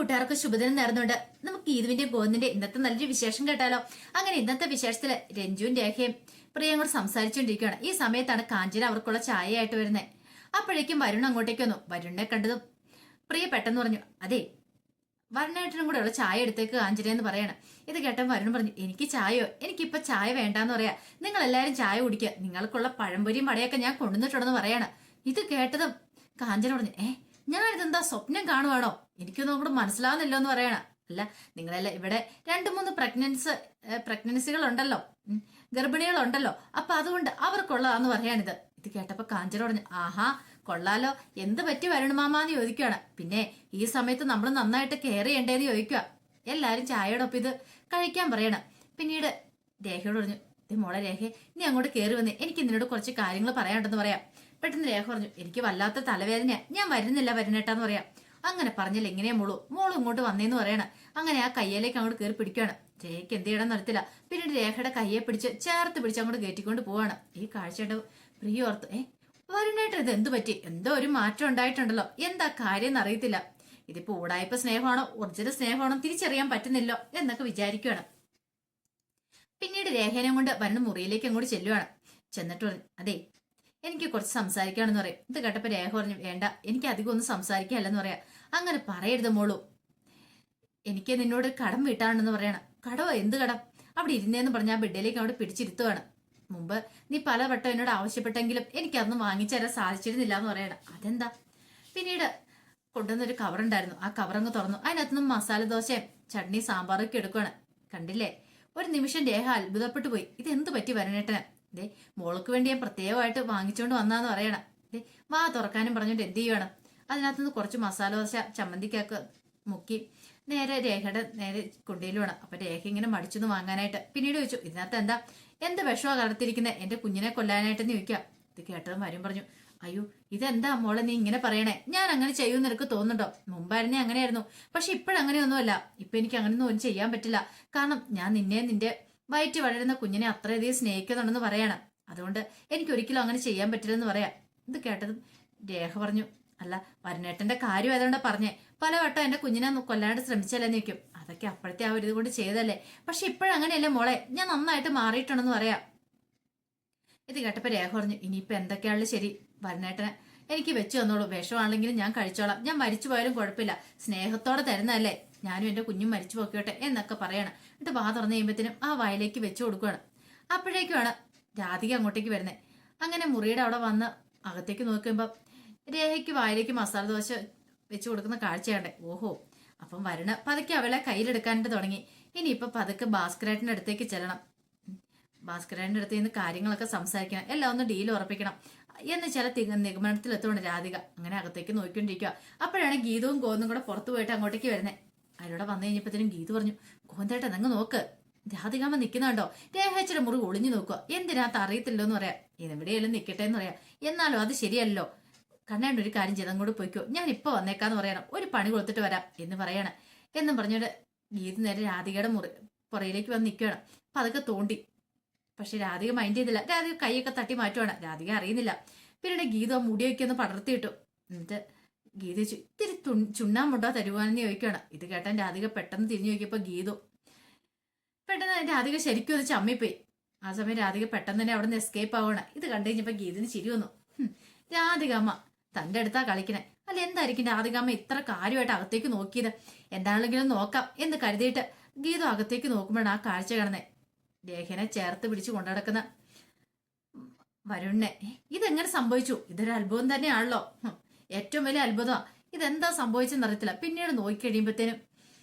കൂട്ടുകാർക്ക് ശുഭദിനം നേർന്നുകൊണ്ട് നമുക്ക് ഗീതുവിന്റെ ഗോവിന്ദിന്റെ ഇന്നത്തെ നല്ലൊരു വിശേഷം കേട്ടാലോ. അങ്ങനെ ഇന്നത്തെ വിശേഷത്തില് രഞ്ജുവും രേഖയും പ്രിയയും കൂടെ സംസാരിച്ചുകൊണ്ടിരിക്കുകയാണ്. ഈ സമയത്താണ് കാഞ്ചന അവർക്കുള്ള ചായയായിട്ട് വരുന്നത്. അപ്പോഴേക്കും വരുൺ അങ്ങോട്ടേക്ക് വന്നു. വരുണിനെ കണ്ടതും പ്രിയ പെട്ടെന്ന് പറഞ്ഞു, അതെ വരുണേട്ടനും കൂടെ ഉള്ള ചായ എടുത്തേക്ക് കാഞ്ചന പറയണം. ഇത് കേട്ടപ്പോൾ വരുൺ പറഞ്ഞു, എനിക്ക് ചായയോ, എനിക്കിപ്പൊ ചായ വേണ്ടാന്ന് പറയാ, നിങ്ങൾ എല്ലാരും ചായ കുടിക്കുക, നിങ്ങൾക്കുള്ള പഴംപൊരിയും വടയൊക്കെ ഞാൻ കൊണ്ടുവന്നിട്ടുണ്ടെന്ന് പറയാണ്. ഇത് കേട്ടതും കാഞ്ചന പറഞ്ഞു, ഞാനിതെന്താ സ്വപ്നം കാണുവാണോ, എനിക്കൊന്നും കൂടെ മനസ്സിലാവുന്നില്ലോ എന്ന് പറയണ. അല്ല, നിങ്ങളെല്ലാം ഇവിടെ 2-3 പ്രഗ്നൻസികൾ ഉണ്ടല്ലോ, ഗർഭിണികളുണ്ടല്ലോ, അപ്പൊ അതുകൊണ്ട് അവർക്കുള്ളതാന്ന് പറയാണിത്. ഇത് കേട്ടപ്പോ കാഞ്ചന പറഞ്ഞു, ആഹാ കൊള്ളാലോ, എന്ത് പറ്റി വരുണമാമാന്ന് ചോദിക്കുകയാണ്. പിന്നെ ഈ സമയത്ത് നമ്മൾ നന്നായിട്ട് കെയർ ചെയ്യണ്ടേന്ന് ചോദിക്കുക. എല്ലാരും ചായയോടൊപ്പം ഇത് കഴിക്കാൻ പറയണം. പിന്നീട് രേഖയോട് പറഞ്ഞു, മോളെ രേഖ, നീ അങ്ങോട്ട് കയറി വന്നേ, എനിക്ക് നിന്നോട് കുറച്ച് കാര്യങ്ങൾ പറയാനുണ്ടെന്ന് പറയാം. പെട്ടെന്ന് രേഖ പറഞ്ഞു, എനിക്ക് വല്ലാത്ത തലവേദനയാ, ഞാൻ വരുന്നില്ല വരുന്നേട്ടാന്ന് പറയാം. അങ്ങനെ പറഞ്ഞാൽ എങ്ങനെയാ മോളും ഇങ്ങോട്ട് വന്നേന്ന് പറയണം. അങ്ങനെ ആ കയ്യിലേക്ക് അങ്ങോട്ട് കയറി പിടിക്കുകയാണ്. രേഖയ്ക്ക് എന്ത് ചെയ്യണം നടത്തില്ല. പിന്നീട് രേഖയുടെ കയ്യെ പിടിച്ച് ചേർത്ത് പിടിച്ച് അങ്ങോട്ട് കയറ്റിക്കൊണ്ട് പോവാണ്. ഈ കാഴ്ചയുടെ പ്രിയ ഓർത്തു, വരുന്നേട്ടൻ ഇത് എന്തു പറ്റി, എന്തോ ഒരു മാറ്റം ഉണ്ടായിട്ടുണ്ടല്ലോ, എന്താ കാര്യം എന്നറിയത്തില്ല, ഇതിപ്പോ ഊടായ്പ സ്നേഹമാണോ ഒറിജിനൽ സ്നേഹമാണോ തിരിച്ചറിയാൻ പറ്റുന്നില്ലോ എന്നൊക്കെ വിചാരിക്കുകയാണ്. പിന്നീട് രേഖനെ കൊണ്ട് വരുന്ന മുറിയിലേക്ക് അങ്ങോട്ട് ചെല്ലുവാണ്. ചെന്നിട്ട് പറഞ്ഞു, അതെ എനിക്ക് കുറച്ച് സംസാരിക്കാണെന്ന് പറയും. ഇത് കേട്ടപ്പോ രേഖ പറഞ്ഞു, വേണ്ട, എനിക്ക് അധികം ഒന്നും സംസാരിക്കാനല്ലെന്ന് പറയാം. അങ്ങനെ പറയരുത് മോളൂ, എനിക്ക് നിന്നോട് കടം വീട്ടാണെന്ന് പറയണം. കടവോ, എന്ത് കടം? അവിടെ ഇരുന്നേന്ന് പറഞ്ഞ ആ ബെഡിലേക്ക് അവിടെ പിടിച്ചിരുത്തുവാണ്. മുമ്പ് നീ പലവട്ടം എന്നോട് ആവശ്യപ്പെട്ടെങ്കിലും എനിക്കതൊന്നും വാങ്ങിച്ചു തരാൻ സാധിച്ചിരുന്നില്ല എന്ന് പറയണം. അതെന്താ? പിന്നീട് കൊണ്ടുവന്നൊരു കവറുണ്ടായിരുന്നു, ആ കവറങ്ങ് തുറന്നു. അതിനകത്തുനിന്ന് മസാല ദോശയും ചട്നി സാമ്പാറൊക്കെ എടുക്കുകയാണ്. കണ്ടില്ലേ, ഒരു നിമിഷം രേഖ അത്ഭുതപ്പെട്ടു പോയി. ഇത് എന്ത് പറ്റി വരണേട്ടന്? ദേ മോൾക്ക് വേണ്ടി ഞാൻ പ്രത്യേകമായിട്ട് വാങ്ങിച്ചുകൊണ്ട് വന്നാന്ന് പറയണം. ദേ വാ തുറക്കാനും പറഞ്ഞുകൊണ്ട് എന്ത് ചെയ്യുവാണ്, അതിനകത്തുനിന്ന് കുറച്ച് മസാല ദോശ ചമ്മന്തിക്കൊക്കെ മുക്കി നേരെ രേഖയുടെ നേരെ കൊണ്ടേലുവാണ്. അപ്പൊ രേഖ ഇങ്ങനെ മടിച്ചൊന്ന് വാങ്ങാനായിട്ട്. പിന്നീട് ചോദിച്ചു, ഇതിനകത്ത് എന്ത് വിഷമോ കലർത്തിരിക്കുന്നത്, എന്റെ കുഞ്ഞിനെ കൊല്ലാനായിട്ടെന്ന് ചോദിക്കുക. ഇത് കേട്ടതും വരും പറഞ്ഞു, അയ്യോ ഇതെന്താ മോളെ നീ ഇങ്ങനെ പറയണേ, ഞാൻ അങ്ങനെ ചെയ്യുമെന്ന് നിനക്ക് തോന്നുന്നുണ്ടോ? മുമ്പായിരുന്നേ അങ്ങനെയായിരുന്നു, പക്ഷെ ഇപ്പോഴങ്ങനെയൊന്നുമല്ല. ഇപ്പൊ എനിക്ക് അങ്ങനെയൊന്നും ഒന്നും ചെയ്യാൻ പറ്റില്ല, കാരണം ഞാൻ നിന്റെ വയറ്റ് വളരുന്ന കുഞ്ഞിനെ അത്രയധികം സ്നേഹിക്കുന്നുണ്ടെന്ന് പറയണം. അതുകൊണ്ട് എനിക്ക് ഒരിക്കലും അങ്ങനെ ചെയ്യാൻ പറ്റില്ലെന്ന് പറയാം. ഇത് കേട്ടതും രേഖ പറഞ്ഞു, അല്ല വരുണേട്ടന്റെ കാര്യം ആയതുകൊണ്ടാ പറഞ്ഞേ, പലവട്ടം എന്റെ കുഞ്ഞിനെ കൊല്ലാണ്ട് ശ്രമിച്ചാലെന്ന് വെക്കും, അതൊക്കെ അപ്പോഴത്തെ ആ ഒരു ഇത് കൊണ്ട് ചെയ്തല്ലേ, പക്ഷെ ഇപ്പോഴങ്ങനെയല്ലേ മോളെ, ഞാൻ നന്നായിട്ട് മാറിയിട്ടുണ്ടെന്ന് പറയാം. ഇത് കേട്ടപ്പോ രേഖ പറഞ്ഞു, ഇനിയിപ്പോ എന്തൊക്കെയാണല്ലോ ശരി, വരുണേട്ടനെ എനിക്ക് വെച്ച് തന്നോളൂ, വിഷമാണെങ്കിലും ഞാൻ കഴിച്ചോളാം, ഞാൻ മരിച്ചു പോയാലും കുഴപ്പമില്ല, സ്നേഹത്തോടെ തരുന്നതല്ലേ, ഞാനും എന്റെ കുഞ്ഞും മരിച്ചു പോക്കോട്ടെ എന്നൊക്കെ പറയണം. എന്നിട്ട് വാ തുറന്നു കഴിയുമ്പോഴത്തേനും ആ വായിലേക്ക് വെച്ചു കൊടുക്കുകയാണ്. അപ്പോഴേക്കുമാണ് രാധിക അങ്ങോട്ടേക്ക് വരുന്നത്. അങ്ങനെ മുറിയുടെ അവിടെ വന്ന് അകത്തേക്ക് നോക്കുമ്പോ രേഖയ്ക്ക് വായിലേക്ക് മസാല ദോശ വെച്ചു കൊടുക്കുന്ന കാഴ്ചയാണ്ടേ. ഓഹോ, അപ്പം വരുണ പതുക്കെ അവളെ കയ്യിലെടുക്കാനായിട്ട് തുടങ്ങി. ഇനിയിപ്പൊ പതുക്കെ ഭാസ്കരേട്ടന്റെ അടുത്തേക്ക് ചെല്ലണം, ഭാസ്കരേട്ടന്റെ അടുത്ത് നിന്ന് കാര്യങ്ങളൊക്കെ സംസാരിക്കണം, എല്ലാം ഒന്ന് ഡീൽ ഉറപ്പിക്കണം എന്ന് ചില നിഗമനത്തിലെത്തോണ്ട് രാധിക. അങ്ങനെ അകത്തേക്ക് നോക്കിക്കൊണ്ടിരിക്കുക. അപ്പോഴാണ് ഗീതവും ഗോവിന്ദും കൂടെ പുറത്തു പോയിട്ട് അങ്ങോട്ടേക്ക് വരുന്നത്. അതിലൂടെ വന്നു കഴിഞ്ഞപ്പോഴത്തേനും ഗീതു പറഞ്ഞു, ഗോവിന്ദേട്ടാ നിങ്ങൾ നോക്ക്, രാധികാമ്മ നിൽക്കുന്നുണ്ടോ? രേഖയുടെ മുറി ഒളിഞ്ഞു നോക്കുക, എന്തിനകത്ത് അറിയത്തില്ലോ എന്ന് പറയാം, എവിടെയെല്ലാം നിൽക്കട്ടെ എന്ന് പറയാം. എന്നാലും അത് ശരിയല്ലോ, കണ്ണേണ്ട ഒരു കാര്യം ചെയ്ത് അങ്ങോട്ട് പോയിക്കോ, ഞാൻ ഇപ്പൊ വന്നേക്കാന്ന് പറയണം, ഒരു പണി കൊടുത്തിട്ട് വരാം എന്ന് പറയണം. എന്നും പറഞ്ഞോണ്ട് ഗീത നേരെ രാധികയുടെ പുറയിലേക്ക് വന്ന് നിൽക്കുകയാണ്. അപ്പൊ അതൊക്കെ തോണ്ടി, പക്ഷെ രാധിക മൈൻഡ് ചെയ്തില്ല. രാധിക കൈയൊക്കെ തട്ടി മാറ്റുവാണ്, രാധിക അറിയുന്നില്ല. പിന്നീട് ഗീത ആ മുടിയൊക്കെ ഒന്ന് പടർത്തിയിട്ടു. എന്നിട്ട് ഗീത ചോദിച്ചു, ഇത്തിരി ചുണ്ണാമ്പുണ്ടോ തരുവാനെന്ന് ചോദിക്കുകയാണ്. ഇത് കേട്ടാൻ രാധിക പെട്ടെന്ന് തിരിഞ്ഞു നോക്കിയപ്പോ ഗീതു പെട്ടെന്ന് രാധിക ശരിക്കും ഒന്ന് ചമ്മിപ്പോയി. ആ സമയം രാധിക പെട്ടെന്ന് തന്നെ അവിടെ നിന്ന് എസ്കേപ്പ് ആവുകയാണ്. ഇത് കണ്ടു കഴിഞ്ഞപ്പോ ഗീതിന് ചിരി വന്നു. രാധികാമ്മ തന്റെ അടുത്താ കളിക്കണേ, അല്ല എന്തായിരിക്കും രാധികാമ്മ ഇത്ര കാര്യമായിട്ട് അകത്തേക്ക് നോക്കിയത്, എന്താണെങ്കിലും നോക്കാം എന്ന് കരുതിയിട്ട് ഗീതു അകത്തേക്ക് നോക്കുമ്പോഴാണ് ആ കാഴ്ച കാണുന്നത്. രേഖനെ ചേർത്ത് പിടിച്ചു കൊണ്ടുനടക്കുന്ന വരുണിനെ. ഇതെങ്ങനെ സംഭവിച്ചു? ഇതൊരു അത്ഭുതം തന്നെയാണല്ലോ, ഏറ്റവും വലിയ അത്ഭുതമാണ്. ഇതെന്താ സംഭവിച്ചെന്ന് അറിയത്തില്ല. പിന്നീട് നോക്കിക്കഴിയുമ്പോഴത്തേനും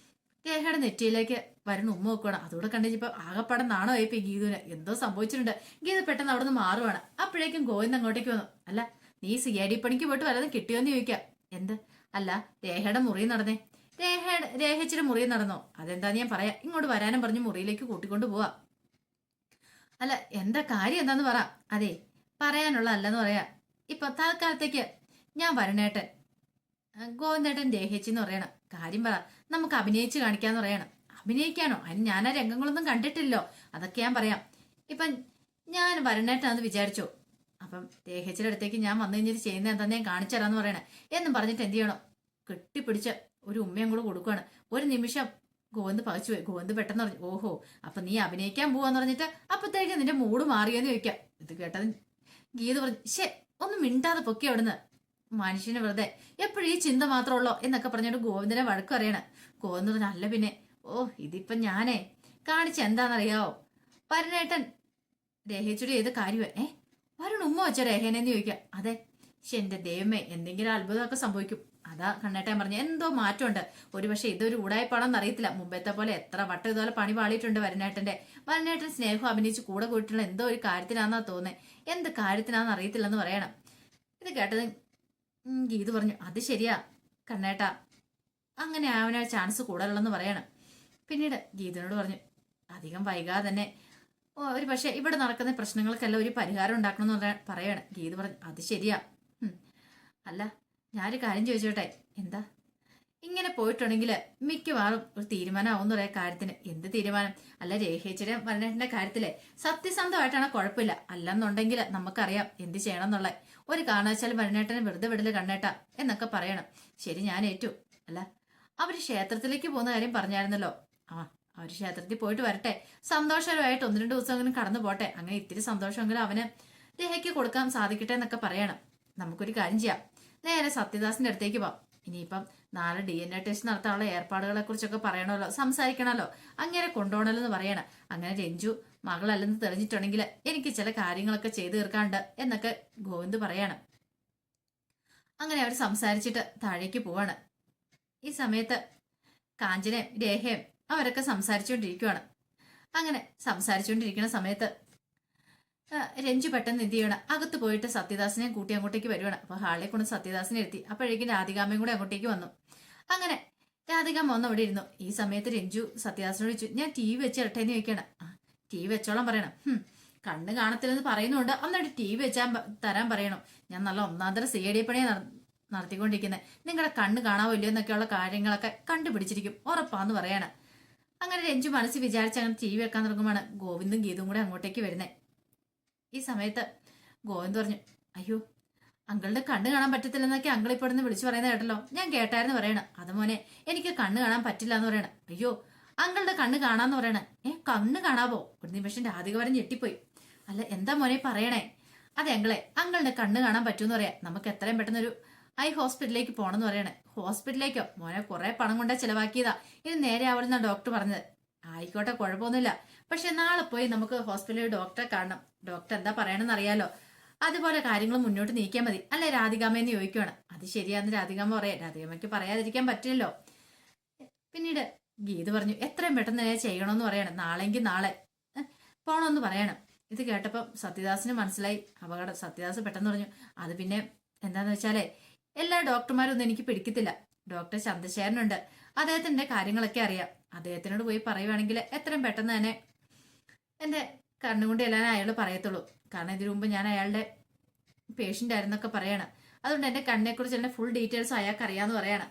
രേഖയുടെ നെറ്റിയിലേക്ക് വരുൺ ഉമ്മ വെക്കണം. അതോടെ കണ്ടിപ്പോ ആകെപ്പാടെ നാണോ ആയിപ്പോ ഗീതുവിന്, എന്തോ സംഭവിച്ചിട്ടുണ്ട്. ഗീത പെട്ടെന്ന് അവിടെ നിന്ന് മാറുവാണ്. അപ്പോഴേക്കും ഗോവിന്ദ് അങ്ങോട്ടേക്ക് വന്നു. അല്ല നീ CID പണിക്ക് പോയിട്ട് വല്ലതും കിട്ടിയോന്ന് ചോദിക്കാം. എന്ത്? അല്ല രേഖയുടെ മുറി നടന്നേ, രേഖച്ചിയുടെ മുറി നടന്നോ? അതെന്താന്ന് ഞാൻ പറയാം, ഇങ്ങോട്ട് വരാനും പറഞ്ഞ് മുറിയിലേക്ക് കൂട്ടിക്കൊണ്ട് പോവാ. അല്ല എന്താ കാര്യം എന്താന്ന് പറ. അതെ പറയാനുള്ള അല്ലെന്ന് പറയാ. ഇപ്പൊ തൽക്കാലത്തേക്ക് ഞാൻ വരുണേട്ടൻ ഗോവിന്ദേട്ടൻ രേഖച്ചെന്ന് പറയണം, കാര്യം പറ, നമുക്ക് അഭിനയിച്ച് കാണിക്കാന്ന് പറയണം. അഭിനയിക്കാനോ? അതിന് ഞാൻ ആ രംഗങ്ങളൊന്നും കണ്ടിട്ടില്ലോ, അതൊക്കെ ഞാൻ പറയാം. ഇപ്പം ഞാൻ വരുണേട്ടനാന്ന് വിചാരിച്ചോ, അപ്പം രേഖച്ചിയുടെ അടുത്തേക്ക് ഞാൻ വന്നു കഴിഞ്ഞിട്ട് ചെയ്യുന്ന എന്താന്ന് ഞാൻ കാണിച്ചു തരാന്ന് പറയണേ എന്നും പറഞ്ഞിട്ട് എന്ത് ചെയ്യണോ, കെട്ടിപ്പിടിച്ച് ഒരു ഉമ്മയും കൂടെ കൊടുക്കുകയാണ്. ഒരു നിമിഷം ഗോവിന്ദ് പകച്ചു പോയി. ഗോവിന്ദ് പെട്ടെന്ന് പറഞ്ഞു, ഓഹോ അപ്പൊ നീ അഭിനയിക്കാൻ പോവാന്ന് പറഞ്ഞിട്ട് അപ്പത്തേക്ക് നിന്റെ മൂഡ് മാറിയെന്ന് ചോദിക്കാം. ഇത് കേട്ടത് ഗീത പറഞ്ഞു, ശേ ഒന്ന് മിണ്ടാതെ പൊക്കി അവിടുന്ന്, മനുഷ്യന് വെറുതെ എപ്പോഴും ഈ ചിന്ത മാത്രമുള്ളോ എന്നൊക്കെ പറഞ്ഞിട്ട് ഗോവിന്ദനെ വഴക്ക് പറയണ. ഗോവിന്ദ് പറഞ്ഞു, അല്ല പിന്നെ ഇതിപ്പൊ ഞാനേ കാണിച്ച എന്താണെന്നറിയാവോ, പരനേട്ടൻ രേഖച്ചുടി ചെയ്ത കാര്യമേ വരുൺ ഉമ്മ വെച്ച രേഖേനെന്ന് ചോദിക്കാം. അതെ, പക്ഷെ എന്റെ ദൈവമേ എന്തെങ്കിലും അത്ഭുതമൊക്കെ സംഭവിക്കും. അതാ കണ്ണേട്ടൻ പറഞ്ഞു, എന്തോ മാറ്റമുണ്ട്. ഒരുപക്ഷെ ഇതൊരു ഉടായ്പാണെന്ന് അറിയത്തില്ല. മുമ്പത്തെ പോലെ എത്ര വട്ടം ഇതുപോലെ പണി പാളിയിട്ടുണ്ട് വരനേട്ടൻ സ്നേഹം അഭിനയിച്ച് കൂടെ കൂട്ടിയുള്ള എന്തോ ഒരു കാര്യത്തിനാന്നാ തോന്നേ, എന്ത് കാര്യത്തിനാന്ന് അറിയത്തില്ലെന്ന് പറയണം. ഇത് കേട്ടത് ഗീതു പറഞ്ഞു, അത് ശരിയാ കണ്ണേട്ടാ, അങ്ങനെ അവനെ ചാൻസ് കൂടുതലുള്ളെന്ന് പറയണം. പിന്നീട് ഗീതുവിനോട് പറഞ്ഞു, അധികം വൈകാതെ തന്നെ ഒരു പക്ഷെ ഇവിടെ നടക്കുന്ന പ്രശ്നങ്ങൾക്കെല്ലാം ഒരു പരിഹാരം ഉണ്ടാക്കണമെന്ന് പറയാണ്. ഗീതു പറഞ്ഞു, അത് ശരിയാ. അല്ല ഞാനൊരു കാര്യം ചോദിച്ചോട്ടെ, എന്താ ഇങ്ങനെ പോയിട്ടുണ്ടെങ്കിൽ മിക്കവാറും ഒരു തീരുമാനമാവും പറയാ കാര്യത്തിന്. എന്ത് തീരുമാനം? അല്ല രേഖേച്ചിയുടെ വരനേട്ടന്റെ കാര്യത്തിലെ സത്യസന്ധമായിട്ടാണ് കുഴപ്പമില്ല, അല്ലെന്നുണ്ടെങ്കിൽ നമുക്കറിയാം എന്ത് ചെയ്യണം എന്നുള്ള. ഒരു കാരണവശാലും വരനേട്ടനെ വെറുതെ വിടല് കണ്ണേട്ട എന്നൊക്കെ പറയണം. ശരി ഞാൻ ഏറ്റു. അല്ല അവര് ക്ഷേത്രത്തിലേക്ക് പോകുന്ന കാര്യം പറഞ്ഞായിരുന്നല്ലോ. അവര് ക്ഷേത്രത്തിൽ പോയിട്ട് വരട്ടെ, സന്തോഷകരമായിട്ട് 1-2 ദിവസമെങ്കിലും കടന്നു പോട്ടെ. അങ്ങനെ ഇത്തിരി സന്തോഷമെങ്കിലും അവന് രേഖയ്ക്ക് കൊടുക്കാൻ സാധിക്കട്ടെ എന്നൊക്കെ പറയണം. നമുക്കൊരു കാര്യം ചെയ്യാം, നേരെ സത്യദാസിന്റെ അടുത്തേക്ക് പോവാം. ഇനിയിപ്പം നാളെ DNA ടെസ്റ്റ് നടത്താനുള്ള ഏർപ്പാടുകളെ കുറിച്ചൊക്കെ പറയണമല്ലോ, സംസാരിക്കണമല്ലോ, അങ്ങനെ കൊണ്ടുപോകണല്ലോ എന്ന് പറയണം. അങ്ങനെ രഞ്ജു മകളല്ലെന്ന് തെളിഞ്ഞിട്ടുണ്ടെങ്കിൽ എനിക്ക് ചില കാര്യങ്ങളൊക്കെ ചെയ്തു തീർക്കാണ്ട് എന്നൊക്കെ ഗോവിന്ദ് പറയണം. അങ്ങനെ അവർ സംസാരിച്ചിട്ട് താഴേക്ക് പോവാണ്. ഈ സമയത്ത് കാഞ്ചനയും രേഖയും അവരൊക്കെ സംസാരിച്ചുകൊണ്ടിരിക്കുകയാണ്. അങ്ങനെ സംസാരിച്ചുകൊണ്ടിരിക്കുന്ന സമയത്ത് രഞ്ജു പെട്ടെന്ന് എന്ത് ചെയ്യണം, അകത്ത് പോയിട്ട് സത്യദാസിനെ കൂട്ടി അങ്ങോട്ടേക്ക് വരുവാണ്. അപ്പൊ ഹാളിൽ കൊണ്ട് സത്യദാസിനെ എത്തി. അപ്പോഴേക്കും രാധികാമ്മയും കൂടെ അങ്ങോട്ടേക്ക് വന്നു. അങ്ങനെ രാധികാമ്മ വന്ന് അവിടെ ഇരുന്നു. ഈ സമയത്ത് രഞ്ജു സത്യദാസിനോട് ചോദിച്ചു, ഞാൻ TV വെച്ച് ഇരട്ടേന്ന് ചോദിക്കണം. TV വെച്ചോളം പറയണം. കണ്ണ് കാണത്തില്ലെന്ന് പറയുന്നുണ്ട്, എന്നിട്ട് TV വെച്ചാൽ തരാൻ പറയണം. ഞാൻ നല്ല ഒന്നാന്തര CID പണിയെ നടത്തിക്കൊണ്ടിരിക്കുന്നത്, നിങ്ങളുടെ കണ്ണ് കാണാവോ ഇല്ലയോ എന്നൊക്കെയുള്ള കാര്യങ്ങളൊക്കെ കണ്ടുപിടിച്ചിരിക്കും ഉറപ്പാന്ന് പറയണം. അങ്ങനെ രഞ്ജു മനസ്സിൽ വിചാരിച്ച് അങ്ങനെ TV വെക്കാൻ തുടങ്ങുമ്പോഴാണ് ഗോവിന്ദും ഗീതും കൂടെ അങ്ങോട്ടേക്ക് വരുന്നത്. ഈ സമയത്ത് ഗോവിന്ദ് പറഞ്ഞു, അയ്യോ അങ്കിളുടെ കണ്ണ് കാണാൻ പറ്റത്തില്ലെന്നൊക്കെ അങ്കിൾ ഇപ്പോൾ നിന്ന് വിളിച്ചു പറയുന്നത് കേട്ടല്ലോ. ഞാൻ കേട്ടായിരുന്നു പറയണം. അത് മോനെ എനിക്ക് കണ്ണ് കാണാൻ പറ്റില്ല എന്ന് പറയണം. അയ്യോ അങ്കിളുടെ കണ്ണ് കാണാന്ന് പറയണേ. കണ്ണ് കാണാവോ? ഒരു നിമിഷം രാധിക വരെ ഞെട്ടിപ്പോയി. അല്ല എന്താ മോനെ പറയണേ? അതെ അങ്കിളുടെ കണ്ണ് കാണാൻ പറ്റുമെന്ന് പറയാം. നമുക്ക് എത്രയും പെട്ടെന്നൊരു ഹോസ്പിറ്റലിലേക്ക് പോകണമെന്ന് പറയണേ. ഹോസ്പിറ്റലിലേക്കോ? മോനെ കുറെ പണം കൊണ്ടാ ചെലവാക്കിയതാ, ഇത് നേരെ ആവലെന്നാ ഡോക്ടർ പറഞ്ഞത്. ആയിക്കോട്ടെ കുഴപ്പമൊന്നുമില്ല, പക്ഷെ നാളെ പോയി നമുക്ക് ഹോസ്പിറ്റലിൽ ഡോക്ടറെ കാണണം. ഡോക്ടർ എന്താ പറയണമെന്ന് അറിയാലോ, അതുപോലെ കാര്യങ്ങൾ മുന്നോട്ട് നീക്കിയാൽ മതി അല്ലെ രാധികാമ്മയെന്ന് ചോദിക്കുവാണ്. അത് ശരിയാന്ന് രാധികാമ്മ പറയാം. രാധികാമ്മയ്ക്ക് പറയാതിരിക്കാൻ പറ്റില്ലല്ലോ. പിന്നീട് ഗീത് പറഞ്ഞു, എത്രയും പെട്ടെന്ന് തന്നെ ചെയ്യണമെന്ന് പറയണം. നാളെങ്കിൽ നാളെ പോണമെന്ന് പറയണം. ഇത് കേട്ടപ്പം സത്യദാസിന് മനസ്സിലായി അപകടം. സത്യദാസ് പെട്ടെന്ന് പറഞ്ഞു, അത് പിന്നെ എന്താന്ന് വെച്ചാലേ എല്ലാ ഡോക്ടർമാരും ഒന്നും എനിക്ക് പിടിക്കത്തില്ല. ഡോക്ടർ ചന്ദ്രശേഖരനുണ്ട്, അദ്ദേഹത്തിന്റെ കാര്യങ്ങളൊക്കെ അറിയാം. അദ്ദേഹത്തിനോട് പോയി പറയുവാണെങ്കിൽ എത്രയും പെട്ടെന്ന് തന്നെ എന്റെ കണ്ണുകൊണ്ട് എല്ലാം അയാൾ പറയത്തുള്ളൂ. കാരണം ഇതിനു മുമ്പ് ഞാൻ അയാളുടെ പേഷ്യന്റ് ആയിരുന്നൊക്കെ പറയണം. അതുകൊണ്ട് എന്റെ കണ്ണിനെ കുറിച്ച് എന്റെ ഫുൾ ഡീറ്റെയിൽസ് അയാൾക്ക് അറിയാന്ന് പറയണം.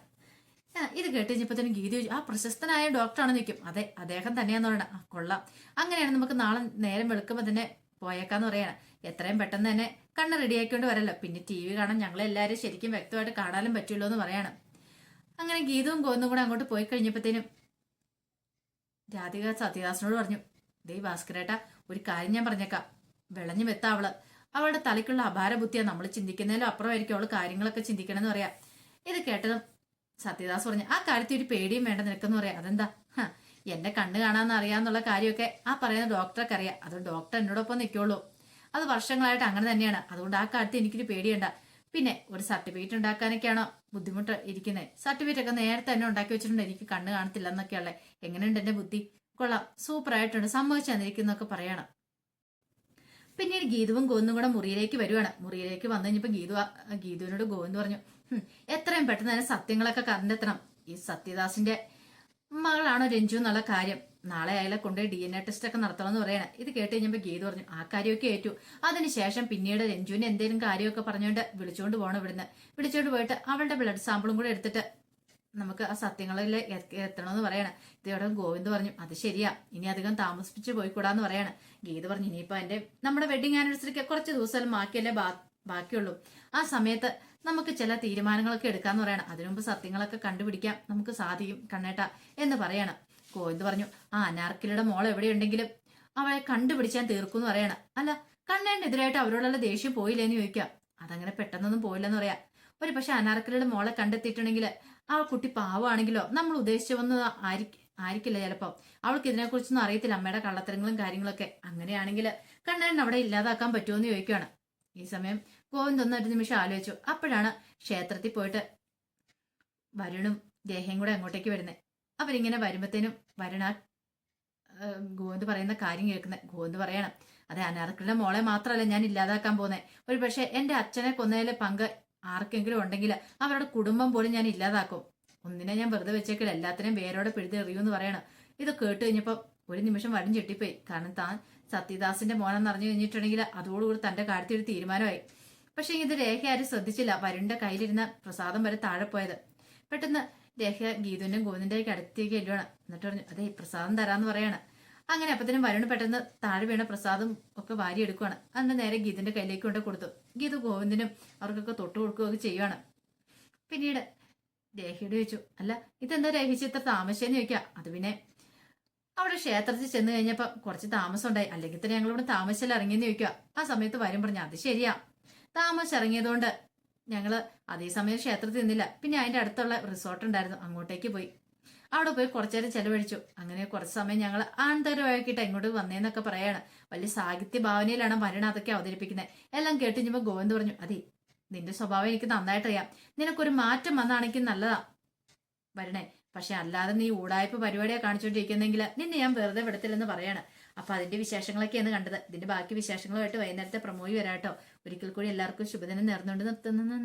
ഇത് കേട്ട് കഴിഞ്ഞപ്പോഴത്തേനും ഗീത ചോദിച്ചു, ആ പ്രശസ്തനായ ഡോക്ടറാണെന്ന് നിൽക്കും. അതെ അദ്ദേഹം തന്നെയാന്ന് പറയണം. കൊള്ളാം, അങ്ങനെയാണ് നമുക്ക് നാളെ നേരം വെളുക്കുമ്പോൾ തന്നെ പോയേക്കാന്ന് പറയണം. എത്രയും പെട്ടെന്ന് തന്നെ കണ്ണ് റെഡിയാക്കിക്കൊണ്ട് വരല്ലോ, പിന്നെ TV കാണാൻ ഞങ്ങളെല്ലാവരും ശരിക്കും വ്യക്തമായിട്ട് കാണാനും പറ്റുമല്ലോ എന്ന് പറയണം. അങ്ങനെ ഗീതവും ഗോവിന്ദും കൂടെ അങ്ങോട്ട് പോയി കഴിഞ്ഞപ്പോഴത്തേനും രാധിക സത്യദാസിനോട് പറഞ്ഞു, ദേ ഭാസ്കരേട്ട ഒരു കാര്യം ഞാൻ പറഞ്ഞേക്കാം, വിളഞ്ഞു വെത്താ അവളുടെ തലയ്ക്കുള്ള അപാര ബുദ്ധിയാ, നമ്മൾ ചിന്തിക്കുന്നതിലും അപ്പുറമായിരിക്കും അവള് കാര്യങ്ങളൊക്കെ ചിന്തിക്കണമെന്ന് പറയാം. ഇത് കേട്ടതും സത്യദാസ് പറഞ്ഞു, ആ കാര്യത്തിൽ ഒരു പേടിയും വേണ്ട നിനക്കെന്ന് പറയാം. അതെന്താ? എന്റെ കണ്ണ് കാണാന്ന് അറിയാന്നുള്ള കാര്യമൊക്കെ ആ പറയുന്ന ഡോക്ടർക്ക് അറിയാം. അത് ഡോക്ടർ എന്നോടൊപ്പം നിൽക്കുള്ളൂ, അത് വർഷങ്ങളായിട്ട് അങ്ങനെ തന്നെയാണ്. അതുകൊണ്ട് ആ കാര്യത്തിൽ എനിക്കൊരു പേടിയുണ്ട. പിന്നെ ഒരു സർട്ടിഫിക്കറ്റ് ഉണ്ടാക്കാനൊക്കെയാണോ ബുദ്ധിമുട്ട് ഇരിക്കുന്നത്? സർട്ടിഫിക്കറ്റ് ഒക്കെ നേരത്തെ തന്നെ ഉണ്ടാക്കി വെച്ചിട്ടുണ്ട്, എനിക്ക് കണ്ണ് കാണത്തില്ല എന്നൊക്കെയല്ലേ. എങ്ങനെയുണ്ട് എന്റെ ബുദ്ധി? കൊള്ളാം, സൂപ്പർ ആയിട്ടുണ്ട്, സമ്മതിച്ചു തന്നിരിക്കുന്നൊക്കെ പറയണം. പിന്നീട് ഗീതുവും ഗോവിന്ദും കൂടെ മുറിയിലേക്ക് വരുവാണ്. മുറിയിലേക്ക് വന്നു കഴിഞ്ഞപ്പോ ഗീതുവിനോട് ഗോവിന്ദ് പറഞ്ഞു, എത്രയും പെട്ടെന്ന് തന്നെ സത്യങ്ങളൊക്കെ കണ്ടെത്തണം. ഈ സത്യദാസിന്റെ മകളാണോ രഞ്ജു എന്നുള്ള കാര്യം നാളെ അയാളെ കൊണ്ടുപോയി DNA ടെസ്റ്റ് ഒക്കെ നടത്തണമെന്ന് പറയണം. ഇത് കേട്ട് കഴിഞ്ഞപ്പോ ഗീതു പറഞ്ഞു, ആ കാര്യമൊക്കെ ഏറ്റു. അതിനുശേഷം പിന്നീട് രഞ്ജുവിന് എന്തെങ്കിലും കാര്യമൊക്കെ പറഞ്ഞുകൊണ്ട് വിളിച്ചുകൊണ്ട് പോകണം. ഇവിടുന്ന് വിളിച്ചുകൊണ്ട് പോയിട്ട് അവളുടെ ബ്ലഡ് സാമ്പിളും കൂടെ എടുത്തിട്ട് നമുക്ക് ആ സത്യങ്ങളിൽ എത്തണമെന്ന് പറയണം. ഇതോടെ ഗോവിന്ദ് പറഞ്ഞു, അത് ശരിയാ, ഇനി അധികം താമസിപ്പിച്ച് പോയിക്കൂടാന്ന് പറയണം. ഗീത പറഞ്ഞു, ഇനിയിപ്പോ നമ്മുടെ വെഡിങ് ആനിവേഴ്സറിക്ക് കുറച്ച് ദിവസം ബാക്കിയല്ലേ ബാക്കിയുള്ളൂ. ആ സമയത്ത് നമുക്ക് ചില തീരുമാനങ്ങളൊക്കെ എടുക്കാന്ന് പറയണം. അതിനുമുമ്പ് സത്യങ്ങളൊക്കെ കണ്ടുപിടിക്കാം നമുക്ക് സാധിക്കും കണ്ണേട്ട എന്ന് പറയണം. ഗോവിന്ദ് പറഞ്ഞു, ആ അനാർക്കിലിയുടെ മോൾ എവിടെയുണ്ടെങ്കിലും അവളെ കണ്ടുപിടിച്ചാൻ തീർക്കും എന്ന് പറയണം. അല്ല, കണ്ണേണ്ടെതിരായിട്ട് അവരോടുള്ള ദേഷ്യം പോയില്ലേന്ന് ചോദിക്കാം. അതങ്ങനെ പെട്ടെന്നൊന്നും പോയില്ലെന്ന് പറയാം. ഒരു പക്ഷെ അനാർക്കിലിയുടെ മോളെ കണ്ടെത്തിയിട്ടുണ്ടെങ്കിൽ ആ കുട്ടി പാവമാണെങ്കിലോ നമ്മൾ ഉദ്ദേശിച്ചൊന്നും ആയിരിക്കില്ല ചിലപ്പോ. അവൾക്ക് ഇതിനെക്കുറിച്ചൊന്നും അറിയത്തില്ല, അമ്മയുടെ കള്ളത്തരങ്ങളും കാര്യങ്ങളൊക്കെ. അങ്ങനെയാണെങ്കിൽ കണ്ണൻ അവിടെ ഇല്ലാതാക്കാൻ പറ്റുമോന്ന് ചോദിക്കുകയാണ്. ഈ സമയം ഗോവിന്ദ് ഒരു നിമിഷം ആലോചിച്ചു. അപ്പോഴാണ് ക്ഷേത്രത്തിൽ പോയിട്ട് വരുണും ദേഹയും കൂടെ അങ്ങോട്ടേക്ക് വരുന്നത്. അവരിങ്ങനെ വരുമ്പത്തേനും വരുണ ഗോവിന്ദ് പറയുന്ന കാര്യം കേൾക്കുന്നത്. ഗോവിന്ദ് പറയണം, അതെ അനാർക്കിളിയുടെ മോളെ മാത്രമല്ല ഞാൻ ഇല്ലാതാക്കാൻ പോകുന്നത്. ഒരു പക്ഷെ എന്റെ അച്ഛനെ കൊന്നതിലെ പങ്ക് ആർക്കെങ്കിലും ഉണ്ടെങ്കിൽ അവരുടെ കുടുംബം പോലും ഞാൻ ഇല്ലാതാക്കും. ഒന്നിനെ ഞാൻ വെറുതെ വെച്ചേക്കില്ല, എല്ലാത്തിനെയും വേരോടെ പിഴുതെറിയൂന്ന് പറയണം. ഇത് കേട്ട് കഴിഞ്ഞപ്പോ ഒരു നിമിഷം വരും ചെട്ടിപ്പോയി. കാരണം താൻ സത്യദാസിന്റെ മോനെന്ന് അറിഞ്ഞു കഴിഞ്ഞിട്ടുണ്ടെങ്കിൽ അതോടുകൂടി തന്റെ കാര്യത്തിൽ ഒരു തീരുമാനമായി. പക്ഷെ ഇത് രേഖ ആരും ശ്രദ്ധിച്ചില്ല. വരുണിന്റെ കയ്യിലിരുന്ന പ്രസാദം വരെ താഴെ പോയത്. പെട്ടെന്ന് രേഖ ഗീതുവിന്റെ ഗോവിന്ദിന്റെ അടുത്തേക്ക് എല്ലുവാണ്. എന്നിട്ട് പറഞ്ഞു, അതെ പ്രസാദം തരാന്ന് പറയാണ്. അങ്ങനെ അപ്പത്തിനും വരുണ് പെട്ടെന്ന് താഴെ വീണ പ്രസാദം ഒക്കെ വാരി എടുക്കുവാണ്. അന്ന് നേരെ ഗീതിന്റെ കയ്യിലേക്ക് കൊണ്ട് കൊടുത്തു. ഗീതു ഗോവിന്ദിനും അവർക്കൊക്കെ തൊട്ട് കൊടുക്കുകയൊക്കെ ചെയ്യുവാണ്. പിന്നീട് രേഖയോട് ചോദിച്ചു, അല്ല ഇതെന്താ രേഖിച്ച് ഇത്ര താമസിച്ചെന്ന് ചോദിക്കാം. അത് പിന്നെ അവിടെ ക്ഷേത്രത്തിൽ ചെന്ന് കഴിഞ്ഞപ്പോ കുറച്ച് താമസം ഉണ്ടായി, അല്ലെങ്കിൽ തന്നെ ഞങ്ങളിവിടെ താമസിച്ചാൽ ഇറങ്ങിയെന്ന് ചോദിക്കുക. ആ സമയത്ത് വരും പറഞ്ഞു, അത് ശരിയാ, താമസിച്ചിറങ്ങിയതുകൊണ്ട് ഞങ്ങള് അതേസമയം ക്ഷേത്രത്തിൽ നിന്നില്ല. പിന്നെ അതിന്റെ അടുത്തുള്ള റിസോർട്ട് ഉണ്ടായിരുന്നു, അങ്ങോട്ടേക്ക് പോയി. അവിടെ പോയി കുറച്ചേരം ചെലവഴിച്ചു. അങ്ങനെ കുറച്ച് സമയം ഞങ്ങൾ ആന്തരമാക്കിയിട്ട് ഇങ്ങോട്ട് വന്നേന്നൊക്കെ പറയാണ്. വലിയ സാഹിത്യ ഭാവനയിലാണ് വരുണ അതൊക്കെ അവതരിപ്പിക്കുന്നത്. എല്ലാം കേട്ട് കഴിഞ്ഞപ്പോ ഗോവിന്ദ് പറഞ്ഞു, അതെ നിന്റെ സ്വഭാവം എനിക്ക് നന്നായിട്ടറിയാം, നിനക്കൊരു മാറ്റം വന്നാണെങ്കിൽ നല്ലതാ വരണേ. പക്ഷെ അല്ലാതെ നീ ഊടായ്പ പരിപാടിയാ കാണിച്ചോണ്ടിരിക്കുന്നെങ്കിൽ നിന്നെ ഞാൻ വെറുതെ വിടത്തില്ലെന്ന് പറയാണ്. അപ്പൊ അതിന്റെ വിശേഷങ്ങളൊക്കെയാണ് കണ്ടത്. ഇതിന്റെ ബാക്കി വിശേഷങ്ങളുമായിട്ട് വൈകുന്നേരത്തെ പ്രമോയി വരാട്ടോ. ഒരിക്കൽ കൂടി എല്ലാവർക്കും ശുഭദിനം നേർന്നുകൊണ്ട് നിർത്തുന്നു.